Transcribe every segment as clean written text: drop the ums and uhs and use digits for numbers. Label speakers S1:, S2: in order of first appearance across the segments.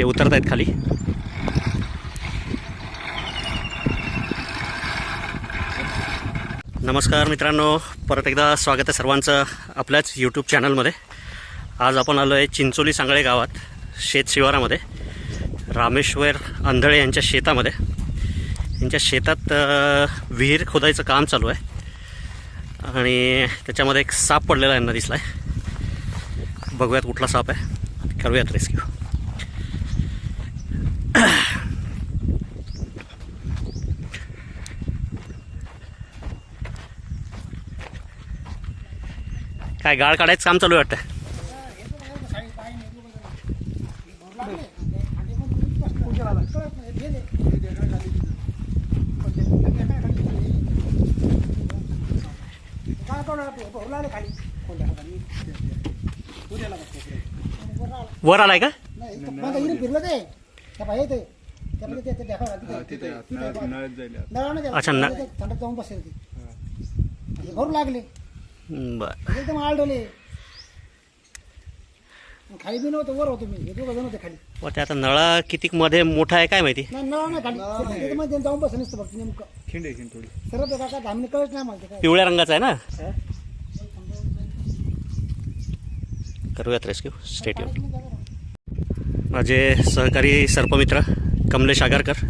S1: हे उतरत आहेत खाली. नमस्कार मित्रांनो, परत एकदा स्वागत आहे सर्वांचं आपल्याच यूट्यूब चॅनलमध्ये. आज आपण आलो आहे चिंचोली सांगळे गावात शेत शिवारामध्ये रामेश्वर आंधळे यांच्या शेतामध्ये. यांच्या शेतात विहीर खोदायचं काम चालू आहे आणि त्याच्यामध्ये एक साप पडलेला यांना दिसला आहे. बघूयात कुठला साप आहे, करूयात रेस्क्यू. काय गाळ काढायचं काम चालू आहे वाटतं. वर आलाय का? अच्छा ना,
S2: भरू लागले
S1: बर.
S2: एकदम आळडले. खाली बी नव्हतं, वर होतो मी. हे दोघं जण होते खाली.
S1: ते आता नळा किती मध्ये मोठा आहे काय माहिती.
S2: नाही नळ नाही खाली, मध्ये जाऊन बसलं नसतं फक्त नेमकं.
S3: खिंड आहे थोडी.
S2: सरळ तो काका धामणे कळत नाही मला काय.
S1: पिवळ्या रंगाचा आहे ना. करूयात रेस्क्यू. स्टेडियम. माझे सहकारी सर्पमित्र कमलेश आगारकर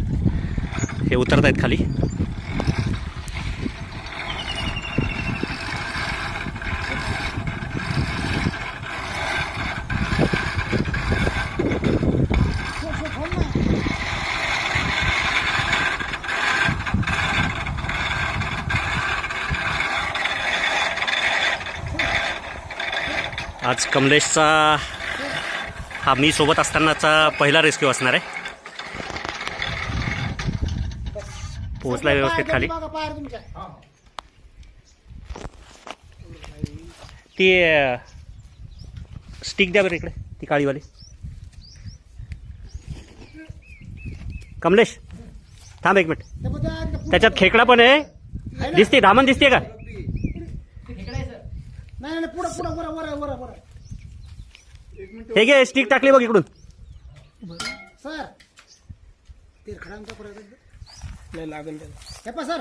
S1: हे उतरत आहेत खाली. आज कमलेशचा हा मी सोबत असतानाचा पहिला रेस्क्यू असणार आहे. पोहोचला व्यवस्थित खाली. ती स्टिक द्या बरं इकडे, ती काळीवाली. कमलेश थांब एक मिनिट. त्याच्यात खेकडा पण आहे, दिसते धामण दिसते का?
S2: नाही पुढं पुढं वर वर वर वर.
S1: हे घे, स्टिक टाकली बघ इकडून.
S2: सर ते खडांचा परत नाही लागेल त्याला. हे पा सर,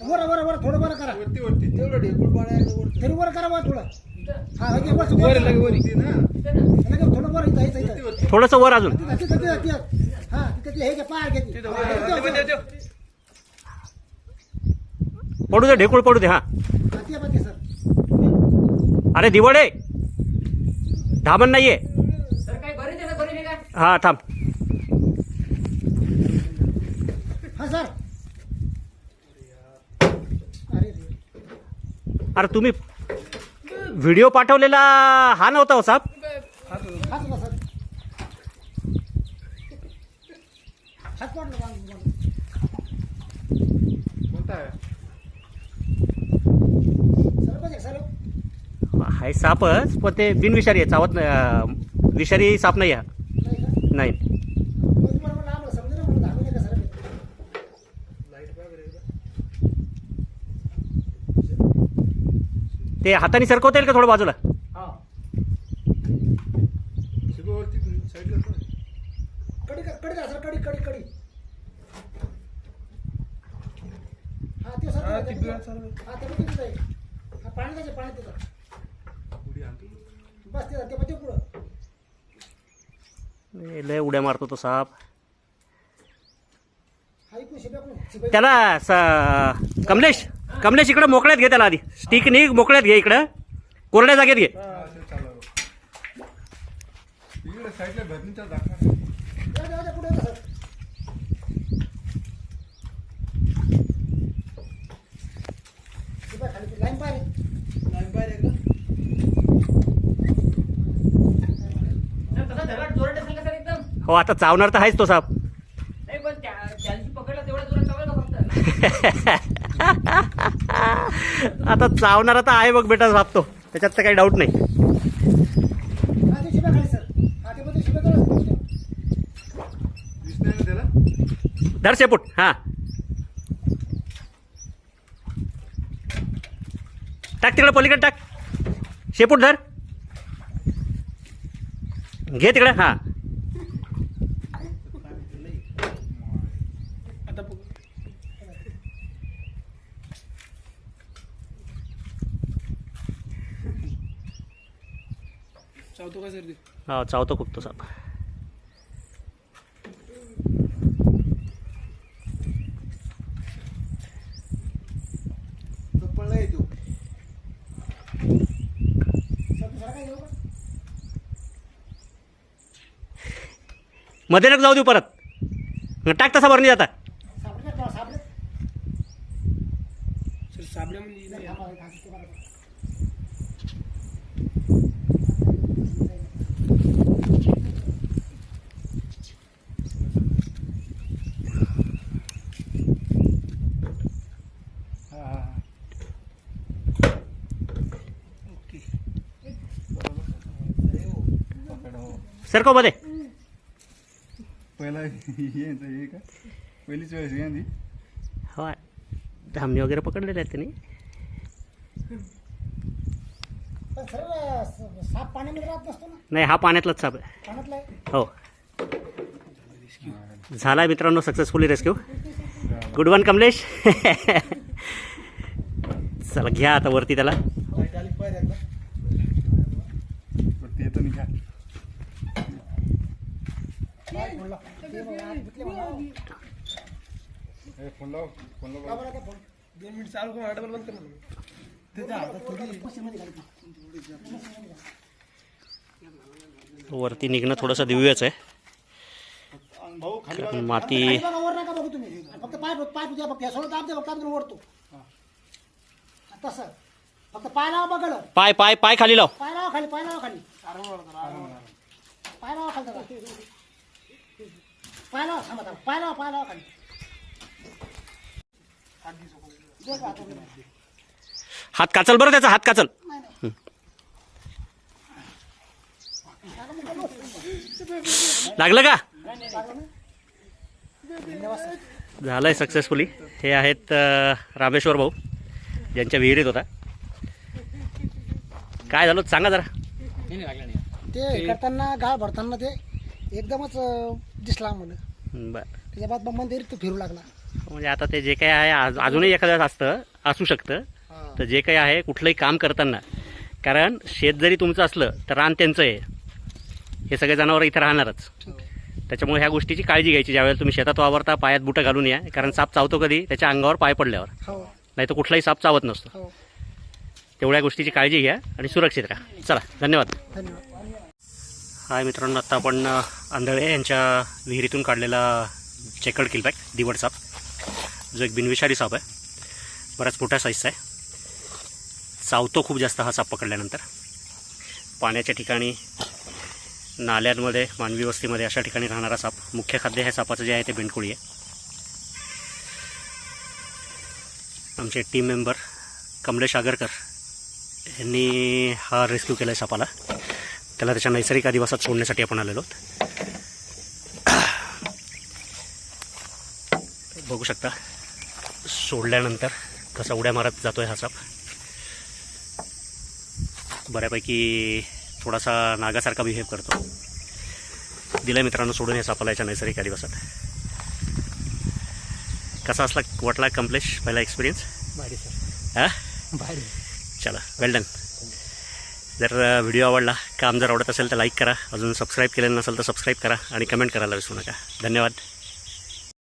S2: वर वर वर थोडं वर करा.
S3: वरती वरती तेवढं ढेकूळ पाडायचं वर.
S2: तरी वर करा वर थोडं. हा हे वर वर
S3: लगे वर इथे ना.
S2: लगे थोडं वर इथं इथं.
S1: थोडंसं वर अजून.
S2: हा तिथे हे घे, पाय घे.
S1: पडू दे, ढेकूळ पडू दे. हा
S2: ते बघ सर.
S1: अरे दिवडे, धामण नाहीये. हा थांब.
S2: हा सर.
S1: अरे तुम्ही व्हिडिओ पाठवलेला हा नव्हता हो साहेब.
S2: हात होता सर. हात पडला
S3: कोणता आहे?
S2: सर बघ सर.
S1: हाय सापच, पण ते बिनविषारी आहे, चावत नाही. विषारी साप नाही हा. नाही. ते हाताने सरकवता येईल का थोडं बाजूला?
S3: शिबवरती साईडला कर.
S2: कडी कडी सर, कडी कडी कडी. हा ते सर.
S3: हा ती बिळा चालू.
S2: हा ते किती आहे? हा पाणी त्याचे पाणी त्याचं.
S3: उडी आणतो.
S2: बस ते पण ते पुढं.
S1: लय उड्या मारतो तो साप.
S2: हा इकडून शिब्याकडून.
S1: त्याला कमलेश, कमलेश इकडं मोकळ्यात घे त्याला आधी. स्टिक निघ, मोकळ्यात घे, इकडं कोरड्या जागेत घे.
S3: हा ते चालू. इकडे साईडला भरणीचा दाखवा.
S2: पुढे सर. खाली लाईन पाय. लाईन पाय एकदा.
S1: हो आता चावणार तर आहेच तो साप. आता चावणारा तर आहे बघ बेटा साप तो, त्याच्यात तर काही डाऊट नाही.
S2: हा ते शिब्या खाली सर. हा ते पण ते शिब्या करा.
S3: दिसणार ना त्याला.
S1: धर शेपूट. हा टाक तिकडे, पलीकडे टाक. शेपूट धर, घे तिकडे. हा
S2: चावतो का सर ते?
S1: हा चावतो खूप तो साप.
S2: पडला येतो. काय घेऊ का?
S1: मध्ये नका जाऊ देऊ परत. टाक तसा भरणी जाता.
S2: सापडले का? सापडले. सर सापडले म्हणजे नाही.
S1: सर को मध्ये.
S3: पहिला हे का पहिलीच वेळेस यांनी
S1: हो धामणी वगैरे पकडलेले आहेत त्यांनी.
S2: पण सर साप पाण्यामध्ये राहत नसतो ना.
S1: नाही हा पाण्यातलाच साप आहे.
S2: पाण्यातला आहे.
S1: हो झाला मित्रांनो successfully rescue. Good one Kamlesh. चला घ्या आता वरती त्याला.
S2: लाईट आली पाहिजे एकदा.
S3: ते येतं निघा.
S2: लाईट बोलला. ते बघा, आत घेतले बघा.
S3: फोन लाव फोन लाव.
S2: का बरं आता फोन? 2 मिनिट चालू करून डबल बंद कर म्हणून. त्याच्या हातात थोडी मशीनमध्ये घालतो.
S1: वरती निघणं थोडंसं दिव्यच आहे.
S3: भाऊ खाली
S1: कारण माती
S2: खाली बघा, वर नका बघू तुम्ही. फक्त पाय पाय तुझ्या फक्त सोडून दाब दे, फक्त दाब दे, ओढतो. तसं फक्त पाय लावा बघा.
S1: पाय पाय पाय खाली लाव.
S2: पाय लावा खाली, पाय लावा खाली. पाय लावा खाली जरा. पाय लावा, थांबा थांबा. पाय लावा, पाय लावा खाली. दे का आता?
S1: हात काचल बरं त्याचा. हात काचल.
S2: नाही, नाही.
S1: लागलं का.
S2: धन्यवाद सर.
S1: झालंय सक्सेसफुली. हे आहेत रामेश्वर भाऊ ज्यांच्या विहिरीत होता. काय झालं सांगा जरा.
S2: ते करताना गाळ भरताना ते एकदमच दिसला म्हणून.
S1: बरं
S2: त्याच्या बाद मग मंदिर तो फिरू लागला.
S1: म्हणजे आता ते जे काही आहे अजूनही एखाद्या असू शकतं. तर जे काही आहे कुठलंही काम करताना, कारण शेत जरी तुमचं असलं तर रान त्यांचं आहे. हे सगळे जनावरं इथं राहणारच. त्याच्यामुळे ह्या गोष्टीची काळजी घ्यायची. ज्यावेळेला तुम्ही शेतात वावरता पायात बुटं घालून या. कारण साप चावतो कधी त्याच्या अंगावर पाय पडल्यावर.
S2: हो
S1: नाही तर कुठलाही साप चावत नसतो.
S2: हो.
S1: तेवढ्या गोष्टीची काळजी घ्या आणि सुरक्षित राहा. चला धन्यवाद.
S2: धन्यवाद.
S1: हाय मित्रांनो, आत्ता आपण आंधळे यांच्या विहिरीतून काढलेला चेकड किलबॅक दिवड साप, जो एक बिनविषारी साप आहे. बराच मोठ्या साईजचा आहे. चावतो खूप जास्त हा साप पकडल्यानंतर. पाण्याच्या ठिकाणी, नाल्यांमध्ये, मानवी वस्तीमध्ये अशा ठिकाणी राहणारा साप. मुख्य खाद्य ह्या सापाचं जे आहे ते बेंडकुळी आहे. आमचे टीम मेंबर कमलेश आगरकर यांनी हा रेस्क्यू केला आहे सापाला. त्याला त्याच्या नैसर्गिक अधिवासात सोडण्यासाठी आपण आलेलो आहोत. बघू शकता सोडल्यानंतर कसा उड्या मारत जातोय हा साप. बऱ्यापैकी थोडासा नागासारखा बिहेव करतो. दिला मित्रांनो सोडून या सापाला याच्या नैसर्गिक अधिवासात. कसा असला वाटला कमलेश पहिला एक्सपिरियन्स?
S2: भारी सर.
S1: हां
S2: भारी.
S1: चला वेल डन. जर व्हिडिओ आवडला, काम जर आवडत असेल तर लाईक करा. अजून सबस्क्राईब केलेलं नसेल तर सबस्क्राईब करा आणि कमेंट करायला विसरू नका. धन्यवाद.